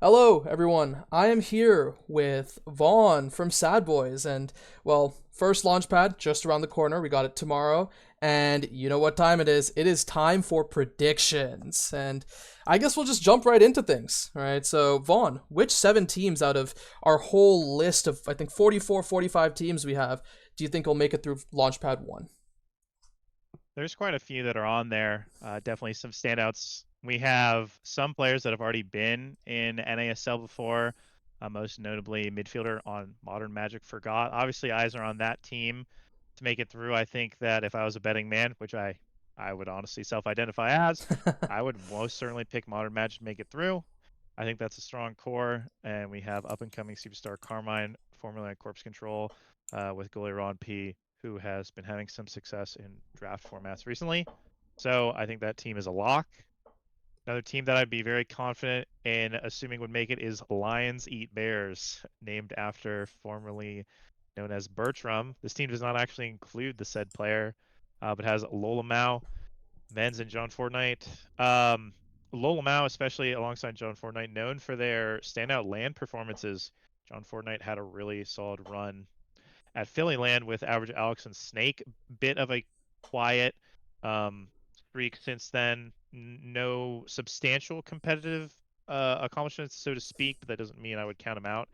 Hello, everyone. I am here with Vaughn from Sad Boys, and well, first Launchpad just around the corner. We got it tomorrow, and you know what time it is? It is time for predictions, and I guess we'll just jump right into things. All right. So, Vaughn, which seven teams out of our whole list of I think 44, 45 teams we have, do you think will make it through Launchpad one? There's quite a few that are on there. Definitely some standouts. We have some players that have already been in NASL before, most notably midfielder on Modern Magic Forgot. Obviously, eyes are on that team to make it through. I think that if I was a betting man, which I would honestly self-identify as, I would most certainly pick Modern Magic to make it through. I think that's a strong core, and we have up-and-coming superstar Carmine, formerly on Corpse Control, with goalie Ron P, who has been having some success in draft formats recently. So I think that team is a lock. Another team that I'd be very confident in assuming would make it is Lions Eat Bears, named after formerly known as Bertram. This team does not actually include the said player, but has Lola Mao, Men's, and John Fortnite. Lola Mao, especially alongside John Fortnite, known for their standout land performances. John Fortnite had a really solid run at Philly Land with Average Alex and Snake. Bit of a quiet streak since then. No substantial competitive accomplishments, so to speak, but that doesn't mean I would count him out.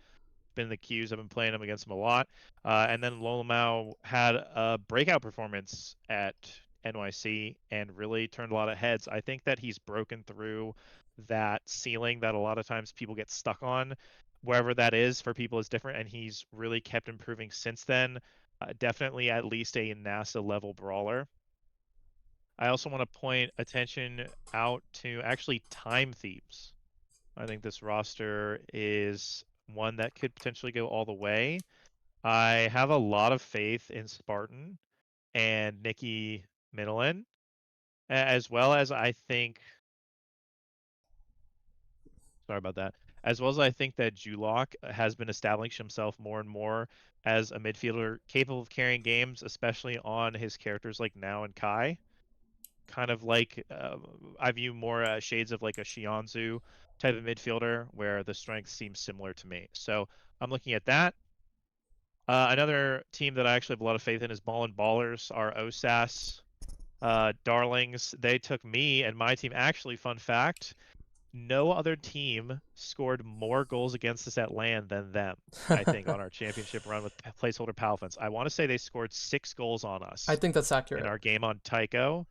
Been in the queues. I've been playing him against him a lot. And then Lola Mao had a breakout performance at NYC and really turned a lot of heads. I think that he's broken through that ceiling that a lot of times people get stuck on. Wherever that is for people is different, and he's really kept improving since then. Definitely at least a NASA level brawler. I also want to point attention out to actually time thieves. I think this roster is one that could potentially go all the way. I have a lot of faith in Spartan and Nikki Middleton, as well as I think, sorry about that, as well as I think that Julock has been establishing himself more and more as a midfielder capable of carrying games, especially on his characters like Now and Kai. Kind of like I view more shades of like a Shianzu type of midfielder where the strength seems similar to me. So I'm looking at that. Another team that I actually have a lot of faith in is Ball and Ballers, our OSAS darlings. They took me and my team. Actually, fun fact, no other team scored more goals against us at land than them, I think, on our championship run with placeholder Palfins. I want to say they scored 6 goals on I us think that's in accurate. our game on Tycho,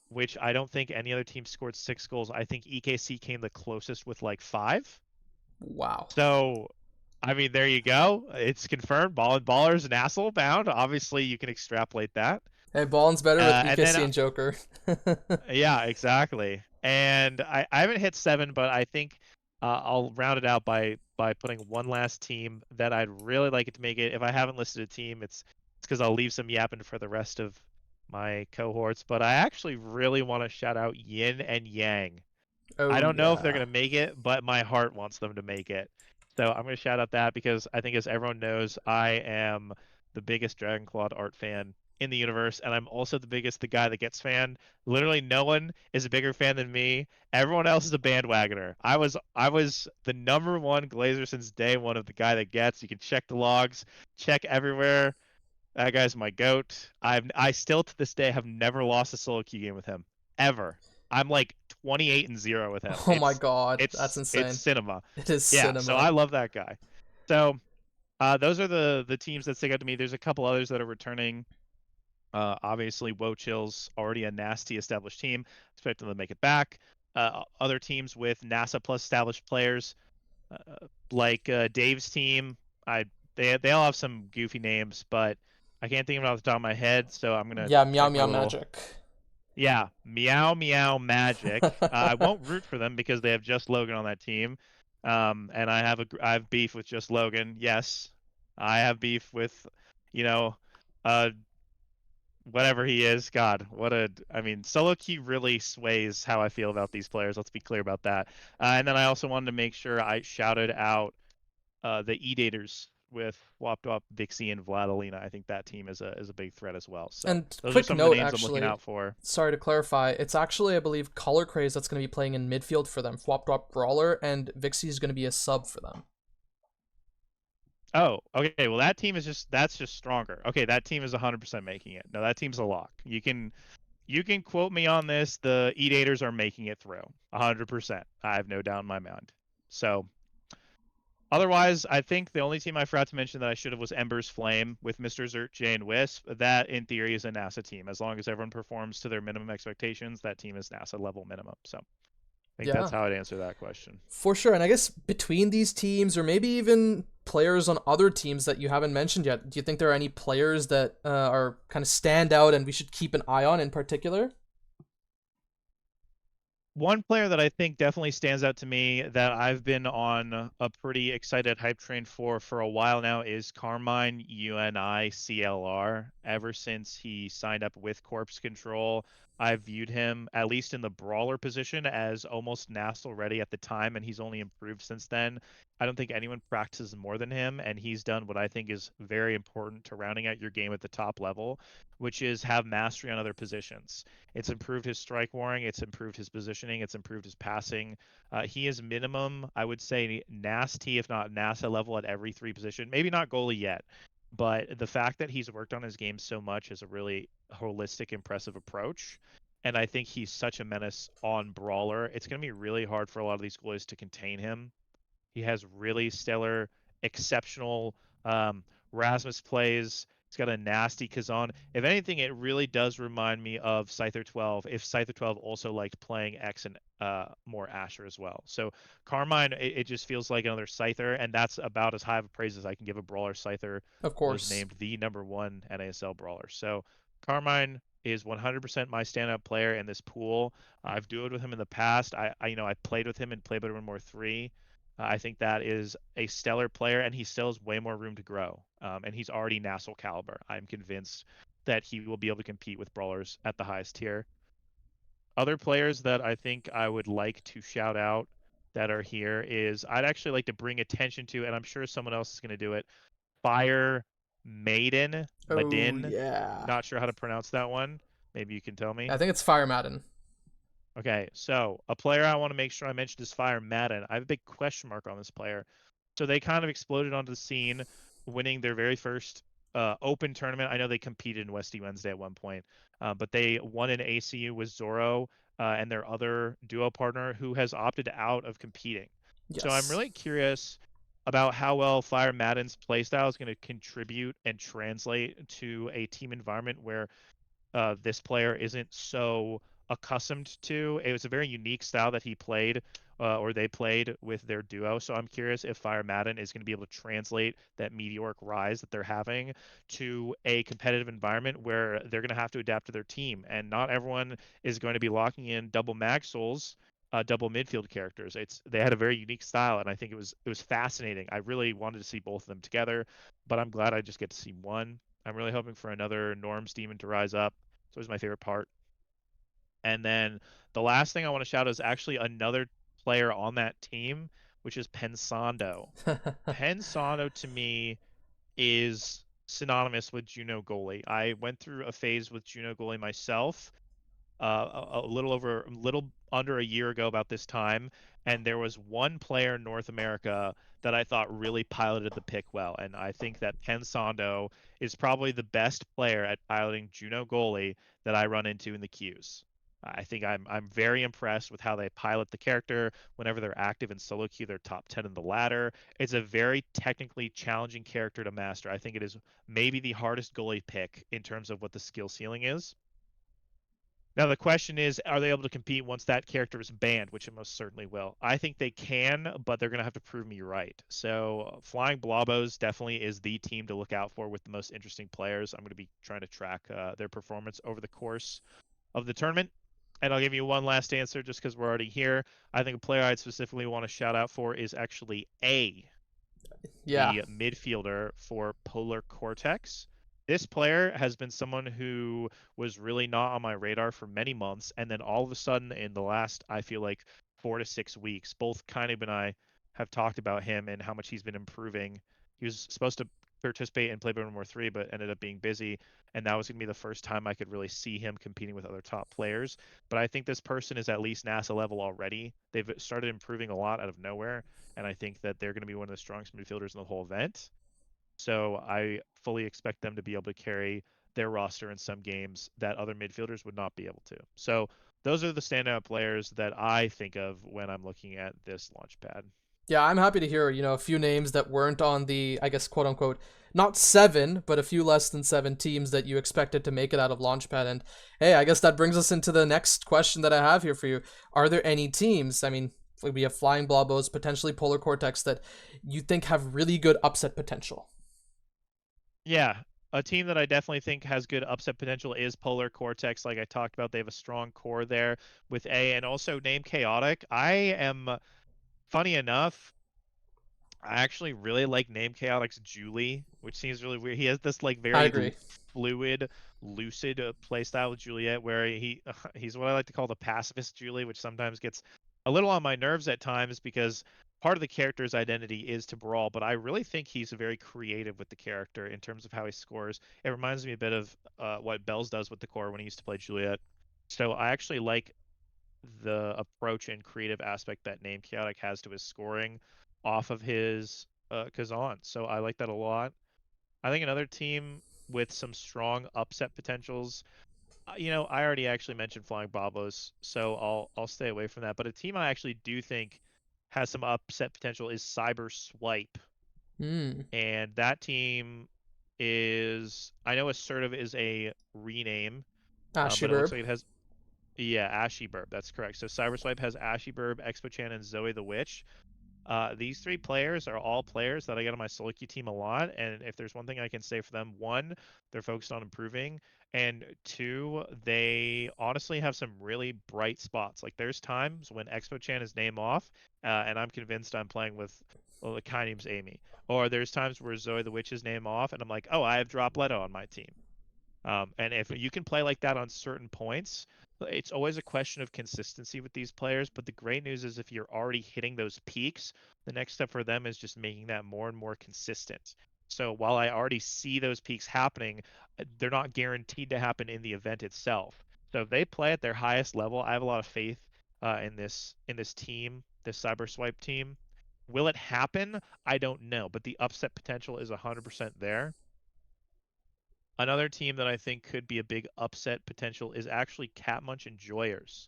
which I don't think any other team scored 6 goals. I think EKC came the closest with like 5. Wow. So, I mean, there you go. It's confirmed. Ball and Ballers and Asshole bound. Obviously, you can extrapolate that. Hey, Ballin's better with And then, EKC and Joker. yeah, exactly. And I haven't hit 7, but I think I'll round it out by putting one last team that I'd really like it to make it. If I haven't listed a team, it's because I'll leave some yapping for the rest of my cohorts. But I actually really want to shout out Yin and Yang. I Oh don't know if they're yeah. going to make it, but my heart wants them to make it. So I'm going to shout out that because I think, as everyone knows, I am the biggest Dragon Clawed art fan in the universe, and I'm also the biggest The Guy That Gets fan. Literally, no one is a bigger fan than me. Everyone else is a bandwagoner. I was the number one Glazer since day one of The Guy That Gets. You can check the logs, check everywhere. That guy's my goat. I still to this day have never lost a solo queue game with him ever. I'm like 28-0 with him. Oh my god, that's It's insane. cinema. It is Yeah, so cinema. I love that guy. So those are the teams that stick out to me. There's a couple others that are returning. Obviously, Wochill's already a nasty established team. Expect them to make it back. Other teams with NASA plus established players, like Dave's team. I they all have some goofy names, but I can't think of it off the top of my head. So I'm gonna Yeah, Meow check my Meow little, Magic. yeah, Meow Meow Magic. I won't root for them because they have Just Logan on that team. And I have beef with Just Logan. Yes, I have beef with, you know, uh, whatever he is. God, I mean, solo queue really sways how I feel about these players. Let's be clear about that. And then I also wanted to make sure I shouted out the E-Daters with Wop Wop, Vixie, and Vladilena. I think that team is a big threat as well. So And those are quick some of the note, names I'm looking actually, out for. sorry to clarify, it's actually, I believe, Color Craze that's going to be playing in midfield for them. Flop Drop Brawler, and Vixie is going to be a sub for them. Oh, okay. Well, that's just stronger. Okay, that team is 100% making it. No, that team's a lock. You can quote me on this. The Edators are making it through 100%. I have no doubt in my mind. So otherwise, I think the only team I forgot to mention that I should have was Ember's Flame with Mr. Zert, J, and Wisp. That, in theory, is a NASA team. As long as everyone performs to their minimum expectations, that team is NASA level minimum. So I think that's Yeah, how I'd answer that question. for sure. And I guess between these teams, or maybe even players on other teams that you haven't mentioned yet, do you think there are any players that are kind of stand out and we should keep an eye on in particular? One player that I think definitely stands out to me that I've been on a pretty excited hype train for a while now is Carmine UNICLR. Ever since he signed up with Corpse Control, I've viewed him, at least in the brawler position, as almost Nassel ready at the time, and he's only improved since then. I don't think anyone practices more than him, and he's done what I think is very important to rounding out your game at the top level, which is have mastery on other positions. It's improved his strike warring. It's improved his positioning. It's improved his passing. He is minimum, I would say, nasty, if not NASA level at every three position. Maybe not goalie yet, but the fact that he's worked on his game so much is a really holistic, impressive approach. And I think he's such a menace on brawler. It's going to be really hard for a lot of these goalies to contain him. He has really stellar, exceptional Rasmus plays. He's got a nasty Kazan. If anything, it really does remind me of Scyther 12. If Scyther 12 also liked playing X and more Asher as well. So Carmine, it just feels like another Scyther, and that's about as high of a praise as I can give a brawler. Scyther Of was course. named the #1 NASL brawler. So Carmine is 100% my standout player in this pool. I've duoed with him in the past. I played with him in Play Better Win More 3. I think that is a stellar player, and he still has way more room to grow. And he's already Nassau caliber. I'm convinced that he will be able to compete with brawlers at the highest tier. Other players that I think I would like to shout out that are here is I'd actually like to bring attention to, and I'm sure someone else is going to do it, Fire Maiden, Oh, Madin. yeah. Not sure how to pronounce that one. Maybe you can tell I me. think it's Fire Madden. Okay, so a player I want to make sure I mention is Fire Madden. I have a big question mark on this player. So they kind of exploded onto the scene, winning their very first open tournament. I know they competed in Westy Wednesday at one point, but they won an ACU with Zorro and their other duo partner who has opted out of competing. So I'm Yes. really curious about how well Fire Madden's playstyle is going to contribute and translate to a team environment where this player isn't so accustomed to. It was a very unique style that he played or they played with their duo. So I'm curious if Fire Madden is going to be able to translate that meteoric rise that they're having to a competitive environment where they're going to have to adapt to their team. And not everyone is going to be locking in double mag souls. Double midfield characters. They had a very unique style, and I think it was fascinating. I really wanted to see both of them together, but I'm glad I just get to see one. I'm really hoping for another Norm's demon to rise up. It's always my favorite part. And then the last thing I want to shout is actually another player on that team, which is Pensando. Pensando to me is synonymous with Juno goalie. I went through a phase with Juno goalie myself, a little under a year ago about this time, and there was one player in North America that I thought really piloted the pick well, and I think that Pensando is probably the best player at piloting Juno goalie that I run into in the queues. I think I'm very impressed with how they pilot the character. Whenever they're active in solo queue, they're top 10 in the ladder. It's a very technically challenging character to master. I think it is maybe the hardest goalie pick in terms of what the skill ceiling is. Now the question is, are they able to compete once that character is banned, which it most certainly will. I think they can, but they're going to have to prove me right. So Flying Blobos definitely is the team to look out for with the most interesting players. I'm going to be trying to track their performance over the course of the tournament. And I'll give you one last answer just because we're already here. I think a player I'd specifically want to shout out for is actually Yeah. the midfielder for Polar Cortex. This player has been someone who was really not on my radar for many months, and then all of a sudden, in the last, I feel like 4 to 6 weeks, both Kaineb and I have talked about him and how much he's been improving. he was supposed to participate in Playboy War 3, but ended up being busy. And that was going to be the first time I could really see him competing with other top players. But I think this person is at least NASA level already. They've started improving a lot out of nowhere. And I think that they're going to be one of the strongest midfielders in the whole event. So I fully expect them to be able to carry their roster in some games that other midfielders would not be able to. So those are the standout players that I think of when I'm looking at this launch pad. Yeah, I'm happy to hear, a few names that weren't on the, I guess, quote unquote, not seven, but a few less than seven teams that you expected to make it out of Launchpad. And hey, I guess that brings us into the next question that I have here for you. Are there any teams, I mean, we have Flying Blobos, potentially Polar Cortex, that you think have really good upset potential? Yeah, a team that I definitely think has good upset potential is Polar Cortex. Like I talked about, they have a strong core there with A, and also named Chaotic. Funny enough, I actually really like Name Chaotic's Julie, which seems really weird. He has this like I very agree. fluid, lucid playstyle with Juliet, where he's what I like to call the pacifist Julie, which sometimes gets a little on my nerves at times because part of the character's identity is to brawl. But I really think he's very creative with the character in terms of how he scores. It reminds me a bit of what Bells does with the core when he used to play Juliet. So I actually like the approach and creative aspect that Name Chaotic has to his scoring off of his Kazan. So I like that a lot. I think another team with some strong upset potentials. I already actually mentioned Flying Babos, so I'll stay away from that. But a team I actually do think has some upset potential is Cyber Swipe, Hmm. and that team is I know Assertive is a rename, Ashy but it looks Burb. like it has yeah, Ashy Burb. That's correct. So Cyberswipe has Ashy Burb, Expo Chan, and Zoe the Witch. These three players are all players that I get on my solo queue team a lot. And if there's one thing I can say for them, one, they're focused on improving. And two, they honestly have some really bright spots. Like there's times when Expo Chan is name off, and I'm convinced I'm playing with well, the guy name's Amy. Or there's times where Zoe the Witch is name off, and I'm like, oh, I have Drop Leto on my team. And if you can play like that on certain points, it's always a question of consistency with these players. But the great news is if you're already hitting those peaks, the next step for them is just making that more and more consistent. So while I already see those peaks happening, they're not guaranteed to happen in the event itself. So if they play at their highest level, I have a lot of faith in this team, this Cyber Swipe team. Will it happen? I don't know, but the upset potential is 100% there. Another team that I think could be a big upset potential is actually Catmunch Enjoyers.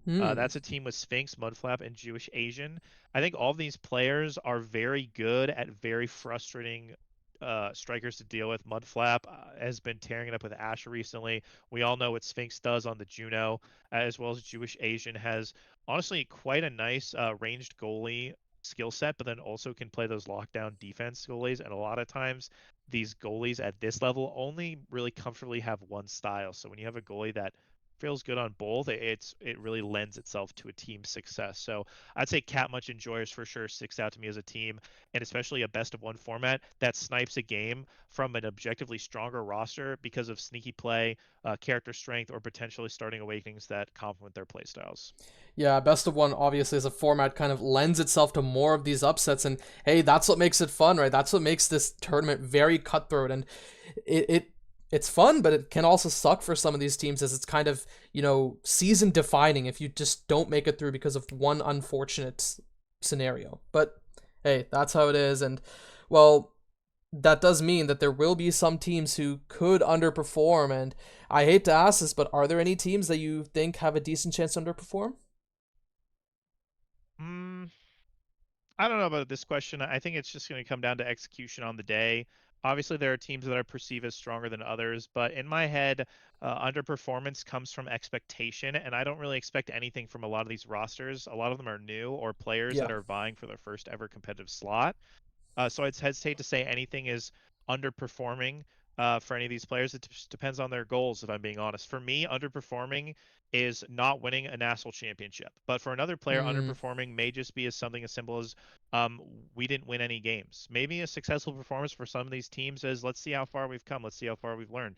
Hmm. That's a team with Sphinx, Mudflap, and Jewish Asian. I think all of these players are very good at very frustrating strikers to deal with. Mudflap has been tearing it up with Asher recently. We all know what Sphinx does on the Juno, as well as Jewish Asian has honestly quite a nice ranged goalie skill set, but then also can play those lockdown defense goalies. And a lot of times, these goalies at this level only really comfortably have one style. So when you have a goalie that feels good on both, it really lends itself to a team success. So I'd say Catmuch Enjoyers for sure sticks out to me as a team, and especially a best of one format that snipes a game from an objectively stronger roster because of sneaky play, character strength, or potentially starting awakenings that complement their playstyles. Yeah, best of one obviously as a format kind of lends itself to more of these upsets, and hey, that's what makes it fun, right? That's what makes this tournament very cutthroat, and it it's fun, but it can also suck for some of these teams as it's kind of season defining if you just don't make it through because of one unfortunate scenario. But hey, that's how it is, and well, that does mean that there will be some teams who could underperform, and I hate to ask this, but are there any teams that you think have a decent chance to underperform? Mm, I don't know about this question. I think it's just going to come down to execution on the day. Obviously, there are teams that I perceive as stronger than others, but in my head, underperformance comes from expectation, and I don't really expect anything from a lot of these rosters. A lot of them are new or players that Yeah. are vying for their first ever competitive slot. So I'd hesitate to say anything is underperforming for any of these players. It just depends on their goals, if I'm being honest. For me, underperforming is not winning a national championship. But for another player, Mm, underperforming may just be as something as simple as we didn't win any games. Maybe a successful performance for some of these teams is let's see how far we've come. Let's see how far we've learned.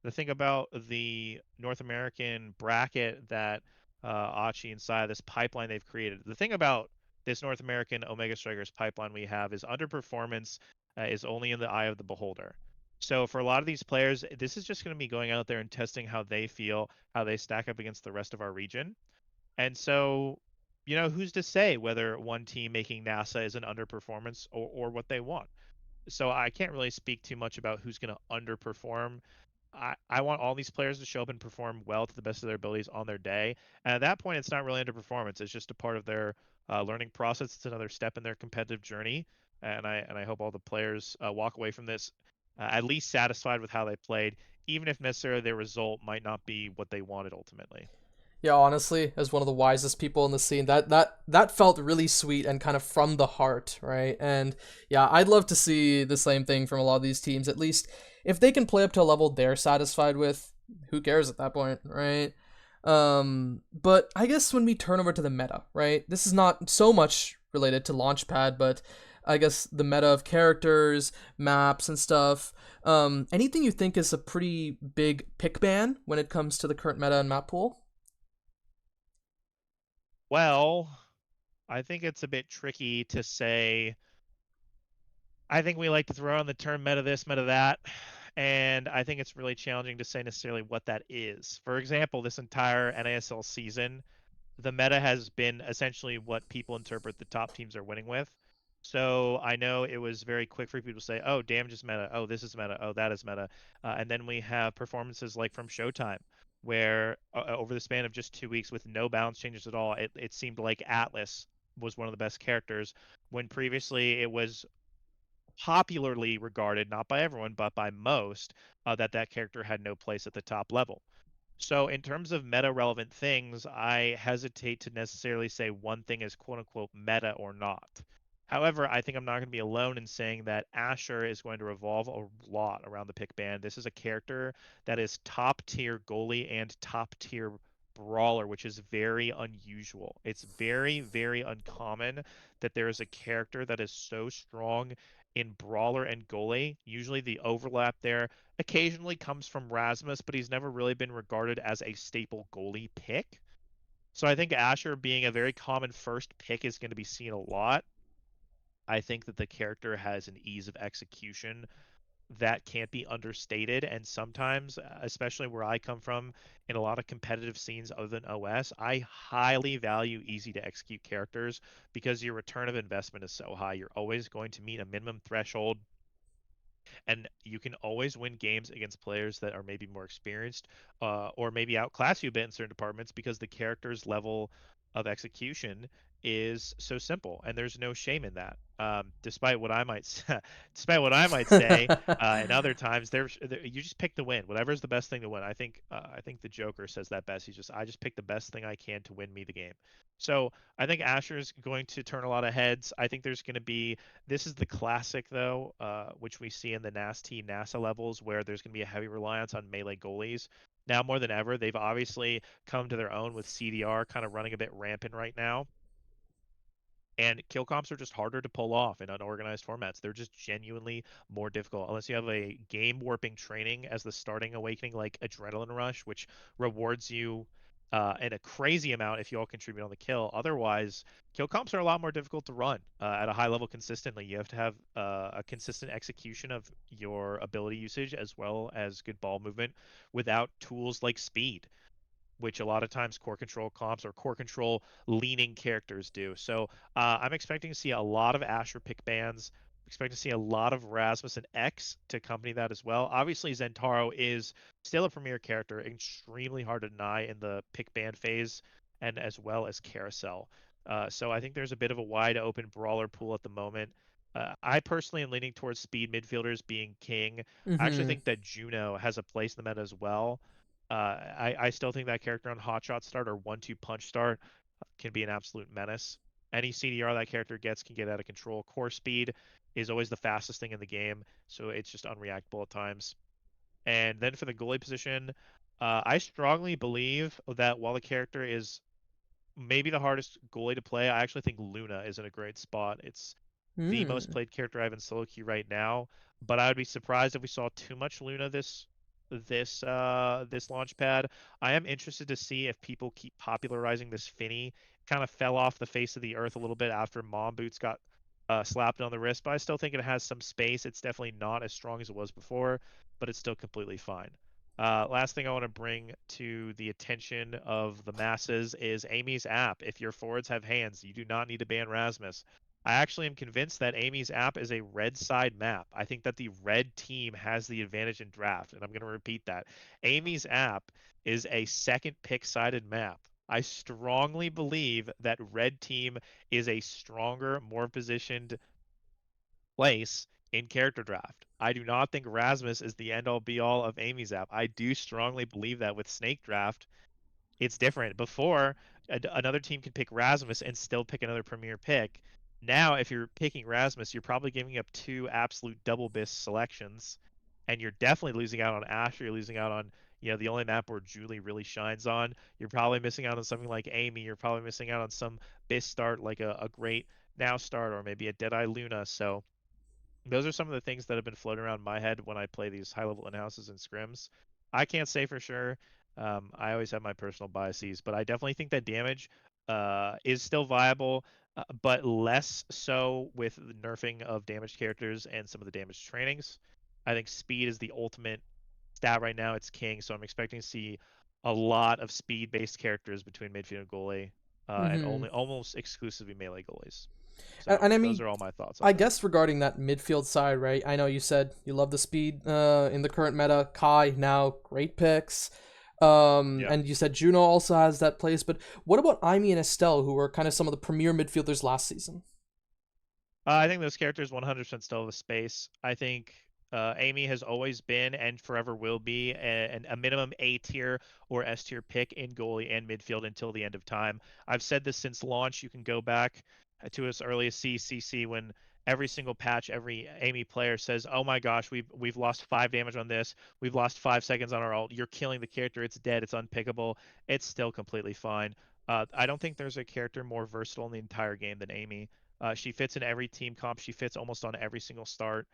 The thing about the North American bracket that Achi and Sai, this pipeline they've created, the thing about this North American Omega Strikers pipeline we have is underperformance is only in the eye of the beholder. So for a lot of these players, this is just going to be going out there and testing how they feel, how they stack up against the rest of our region. And so, who's to say whether one team making NASA is an underperformance or what they want? So I can't really speak too much about who's going to underperform. I want all these players to show up and perform well to the best of their abilities on their day. And at that point, it's not really underperformance. It's just a part of their learning process. It's another step in their competitive journey. And I hope all the players walk away from this at least satisfied with how they played, even if necessarily their result might not be what they wanted ultimately. Yeah, honestly, as one of the wisest people in the scene, that felt really sweet and kind of from the heart, right? And yeah, I'd love to see the same thing from a lot of these teams. At least if they can play up to a level they're satisfied with, who cares at that point, right? But I guess when we turn over to the meta, right? This is not so much related to Launchpad, but I guess the meta of characters, maps, and stuff. Anything you think is a pretty big pick ban when it comes to the current meta and map pool? Well, I think it's a bit tricky to say. I think we like to throw on the term meta this, meta that, and I think it's really challenging to say necessarily what that is. For example, this entire NASL season, the meta has been essentially what people interpret the top teams are winning with. So I know it was very quick for people to say, "Oh, damage is meta. Oh, this is meta. Oh, that is meta." And then we have performances like from Showtime, where over the span of just 2 weeks, with no balance changes at all, it seemed like Atlas was one of the best characters, when previously it was popularly regarded, not by everyone, but by most, that that character had no place at the top level. So, in terms of meta relevant things, I hesitate to necessarily say one thing is quote unquote meta or not. However, I think I'm not going to be alone in saying that Asher is going to revolve a lot around the pick band. This is a character that is top tier goalie and top tier brawler, which is very unusual. It's very, very uncommon that there is a character that is so strong in brawler and goalie. Usually the overlap there occasionally comes from Rasmus, but he's never really been regarded as a staple goalie pick. So I think Asher being a very common first pick is going to be seen a lot. I think that the character has an ease of execution that can't be understated. And sometimes, especially where I come from, in a lot of competitive scenes other than OS, I highly value easy to execute characters because your return of investment is so high. You're always going to meet a minimum threshold, and you can always win games against players that are maybe more experienced, or maybe outclass you a bit in certain departments because the character's level of execution is so simple, and there's no shame in that. Despite what I might despite what I might say, and other times you just pick the win. Whatever's the best thing to win. I think the Joker says that best. I just pick the best thing I can to win me the game. So I think Asher is going to turn a lot of heads. I think there's going to be, this is the classic, though, which we see in the NAST NASA levels, where there's going to be a heavy reliance on melee goalies. Now more than ever, they've obviously come to their own with CDR kind of running a bit rampant right now. And kill comps are just harder to pull off in unorganized formats. They're just genuinely more difficult unless you have a game warping training as the starting awakening, like Adrenaline Rush, which rewards you in a crazy amount if you all contribute on the kill. Otherwise, kill comps are a lot more difficult to run at a high level consistently. You have to have a consistent execution of your ability usage as well as good ball movement without tools like speed, which a lot of times core control comps or core control leaning characters do. So I'm expecting to see a lot of Asher pick bans. Expect to see a lot of Rasmus and X to accompany that as well. Obviously, Zentaro is still a premier character, extremely hard to deny in the pick ban phase, and as well as Carousel. So I think there's a bit of a wide open brawler pool at the moment. I personally am leaning towards speed midfielders being king. I actually Mm-hmm. think that Juno has a place in the meta as well. I still think that character on Hotshot start or 1-2 punch start can be an absolute menace. Any CDR that character gets can get out of control. Core speed is always the fastest thing in the game, so it's just unreactable at times. And then for the goalie position, I strongly believe that while the character is maybe the hardest goalie to play, I actually think Luna is in a great spot. It's the most Mm. played character I have in solo queue right now, but I would be surprised if we saw too much Luna this launch pad. I am interested to see if people keep popularizing this Finny. Kind of fell off the face of the earth a little bit after Mom Boots got slapped on the wrist, but I still think it has some space. It's definitely not as strong as it was before, but it's still completely fine. Last thing I want to bring to the attention of the masses is Amy's app. If your forwards have hands, you do not need to ban Rasmus. I actually am convinced that Amy's app is a red side map. I think that the red team has the advantage in draft, and I'm going to repeat that. Amy's app is a second pick sided map. I strongly believe that red team is a stronger, more positioned place in character draft. I do not think Rasmus is the end all be all of Amy's app. I do strongly believe that with Snake Draft, it's different. Before, another team could pick Rasmus and still pick another premier pick. Now, if you're picking Rasmus, you're probably giving up two absolute double bisc selections, and you're definitely losing out on Asher. You're losing out on the only map where Julie really shines on. You're probably missing out on something like Amy. You're probably missing out on some bisc start like a great now start or maybe a Deadeye Luna. So those are some of the things that have been floating around my head when I play these high level in-houses and scrims. I can't say for sure. I always have my personal biases, but I definitely think that damage is still viable, but less so with the nerfing of damaged characters and some of the damage trainings. I think speed is the ultimate stat right now. It's king, so I'm expecting to see a lot of speed-based characters between midfield and goalie, and Mm-hmm. only almost exclusively melee goalies. And, So and I those mean, are all my thoughts on I that. guess regarding that midfield side, right? I know you said you love the speed in the current meta. Kai now great picks. Yeah. And you said Juno also has that place, but what about Amy and Estelle, who were kind of some of the premier midfielders last season? I think those characters 100% still have a space. I think Amy has always been and forever will be a minimum A tier or S tier pick in goalie and midfield until the end of time. I've said this since launch. You can go back to as early as CCC when every single patch, every Amy player says, "Oh my gosh, we've lost 5 damage on this. We've lost 5 seconds on our ult. You're killing the character. It's dead. It's unpickable. It's still completely fine." I don't think there's a character more versatile in the entire game than Amy. She fits in every team comp. She fits almost on every single start.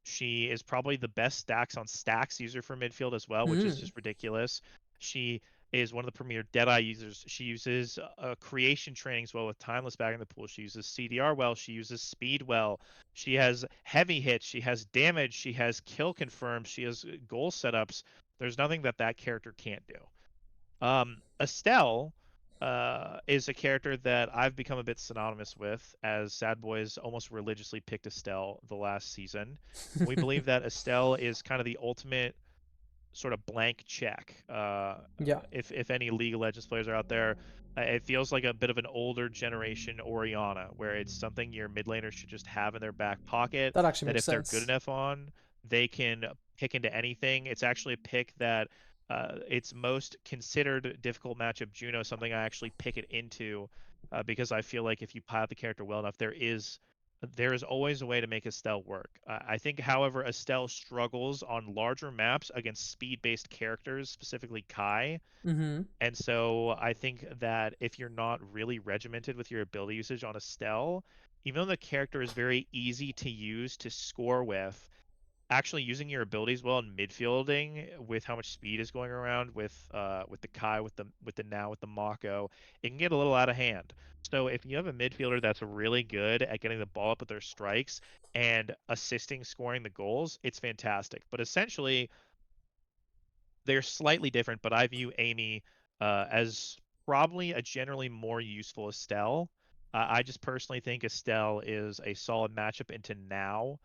She is probably the best stacks on stacks user for midfield as well, which is Hmm. just ridiculous. She is one of the premier Deadeye users. She uses creation trainings well with Timeless back in the pool. She uses CDR well. She uses speed well. She has heavy hits. She has damage. She has kill confirmed. She has goal setups. There's nothing that that character can't do. Estelle is a character that I've become a bit synonymous with, as Sad Boys almost religiously picked Estelle the last season. We believe that Estelle is kind of the ultimate sort of blank check. Yeah, If any League of Legends players are out there, it feels like a bit of an older generation Oriana, where it's something your mid laners should just have in their back pocket. that actually That makes if they're good sense. enough on, they can pick into anything. It's actually a pick that its most considered difficult matchup, Juno, something I actually pick it into because I feel like if you pilot the character well enough, there is always a way to make Estelle work. I think, however, Estelle struggles on larger maps against speed-based characters, specifically Kai. Mm-hmm. And so I think that if you're not really regimented with your ability usage on Estelle, even though the character is very easy to use to score with, actually using your abilities well in midfielding with how much speed is going around with the Kai with the Mako, it can get a little out of hand. So if you have a midfielder that's really good at getting the ball up with their strikes and assisting scoring the goals, it's fantastic. But essentially, they're slightly different. But I view Amy as probably a generally more useful Estelle. I just personally think Estelle is a solid matchup into now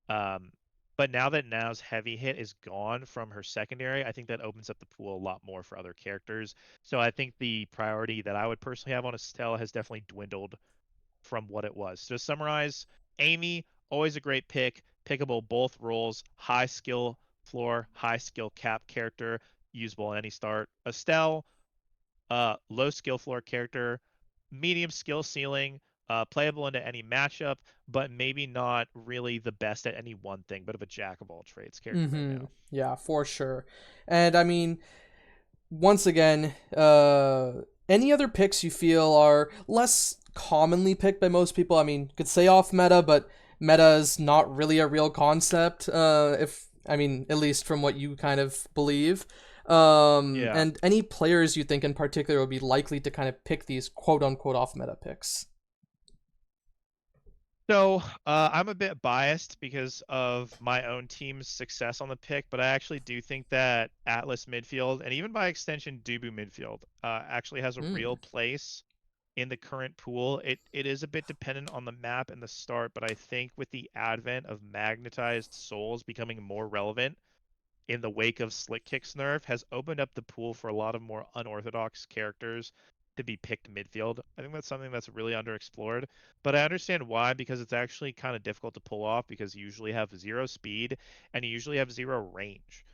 um, but now that Now's heavy hit is gone from her secondary, I think that opens up the pool a lot more for other characters. So I think the priority that I would personally have on Estelle has definitely dwindled from what it was. So to summarize, Amy, always a great pick, pickable both roles, high skill floor, high skill cap character, usable in any start. Estelle, low skill floor character, medium skill ceiling, playable into any matchup, but maybe not really the best at any one thing, but of a jack of all trades character right Mm-hmm. now. Yeah, for sure. And I mean, once again, any other picks you feel are less commonly picked by most people? I mean, you could say off meta, but meta is not really a real concept. If I mean, at least from what you kind of believe. Yeah. And any players you think in particular would be likely to kind of pick these quote unquote off meta picks. So I'm a bit biased because of my own team's success on the pick, but I actually do think that Atlas midfield and even by extension Dubu midfield actually has a real Hmm. place in the current pool. It is a bit dependent on the map and the start, but I think with the advent of magnetized souls becoming more relevant in the wake of Slick Kick's nerf has opened up the pool for a lot of more unorthodox characters to be picked midfield. I think that's something that's really underexplored, but I understand why because it's actually kind of difficult to pull off because you usually have zero speed and you usually have zero range,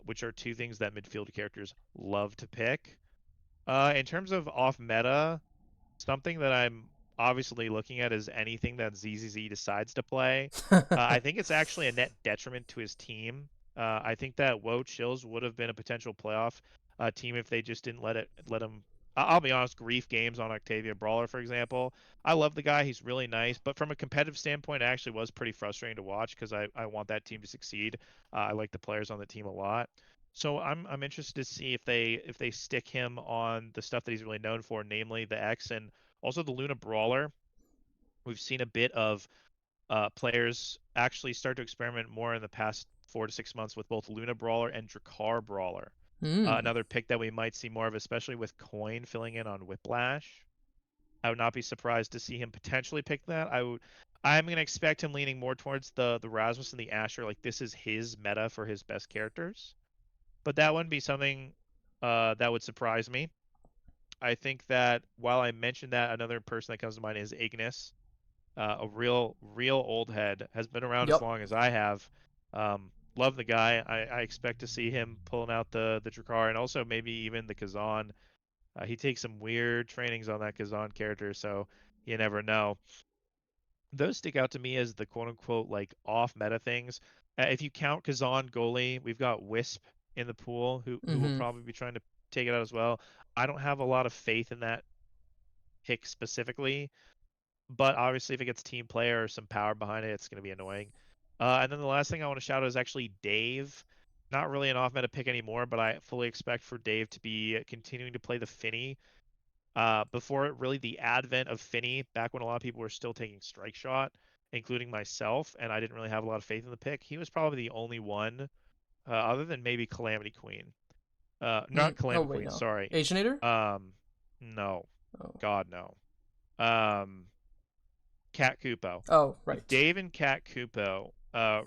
which are two things that midfield characters love to pick. In terms of off meta, something that I'm obviously looking at is anything that ZZZ decides to play. I think it's actually a net detriment to his team. I think that Woe Chills would have been a potential playoff team if they just didn't let him. I'll be honest, grief games on Octavia Brawler, for example. I love the guy; he's really nice. But from a competitive standpoint, it actually was pretty frustrating to watch because I want that team to succeed. I like the players on the team a lot. So I'm interested to see if they stick him on the stuff that he's really known for, namely the X and also the Luna Brawler. We've seen a bit of players actually start to experiment more in the past 4 to 6 months with both Luna Brawler and Drakkar Brawler. Hmm. Another pick that we might see more of, especially with Coin filling in on Whiplash. I would not be surprised to see him potentially pick that. I'm going to expect him leaning more towards the Rasmus and the Asher. Like this is his meta for his best characters. But that wouldn't be something that would surprise me. I think that while I mentioned that, another person that comes to mind is Ignis, a real old head, has been around as Yep. long as I have. Love the guy. I expect to see him pulling out the Drakkar and also maybe even the Kazan. He takes some weird trainings on that Kazan character, so you never know. Those stick out to me as the quote unquote like off meta things. If you count Kazan goalie, we've got Wisp in the pool who will Mm-hmm. probably be trying to take it out as well. I don't have a lot of faith in that pick specifically, but obviously if it gets team player or some power behind it, it's going to be annoying. And then the last thing I want to shout out is actually Dave. Not really an off meta pick anymore, but I fully expect for Dave to be continuing to play the Finny. Before really the advent of Finny, back when a lot of people were still taking Strike Shot, including myself, and I didn't really have a lot of faith in the pick, he was probably the only one, other than maybe Calamity Queen. Not Oh Calamity wait, Queen, no. sorry. Asianator? No. Oh. God, no. Um, Cat Kupo. Oh, right. Dave and Cat Kupo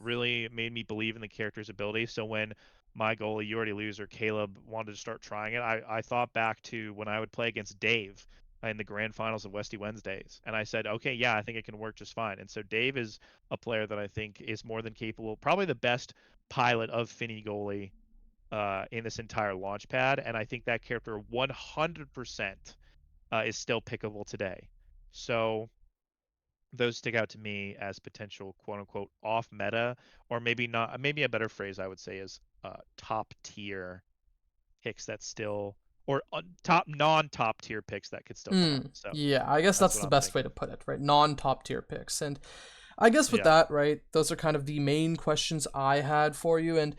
really made me believe in the character's ability. So when my goalie, you already lose, or Caleb wanted to start trying it, I thought back to when I would play against Dave in the grand finals of Westy Wednesdays. And I said, okay, yeah, I think it can work just fine. And so Dave is a player that I think is more than capable, probably the best pilot of Finny goalie in this entire Launchpad. And I think that character 100% is still pickable today. So those stick out to me as potential quote unquote off meta, or maybe not. Maybe a better phrase I would say is top tier picks that still, or top non top tier picks that could still come Hmm. out. So Yeah, I guess that's that's what the I'm best way thinking. to put it, right? Non-top tier picks. And I guess with Yeah. that, right, those are kind of the main questions I had for you. And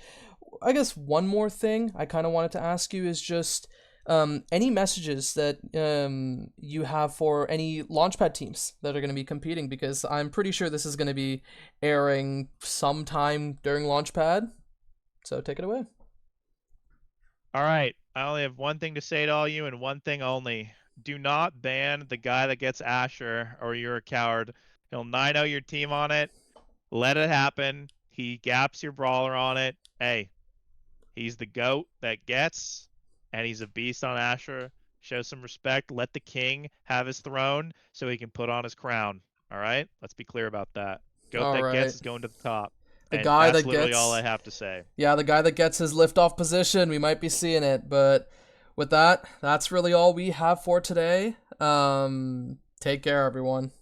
I guess one more thing I kind of wanted to ask you is just any messages that you have for any Launchpad teams that are going to be competing, because I'm pretty sure this is going to be airing sometime during Launchpad. So take it away. All right. I only have one thing to say to all you, and one thing only. Do not ban the guy that gets Asher, or you're a coward. He'll 9-0 your team on it. Let it happen. He gaps your brawler on it. Hey, he's the GOAT that gets, and he's a beast on Asher. Show some respect. Let the king have his throne so he can put on his crown. All right? Let's be clear about that. GOAT All that gets right. is going to the top. The And guy that's that literally all I gets have to say. Yeah, the guy that gets his liftoff position, we might be seeing it. But with that, that's really all we have for today. Take care, everyone.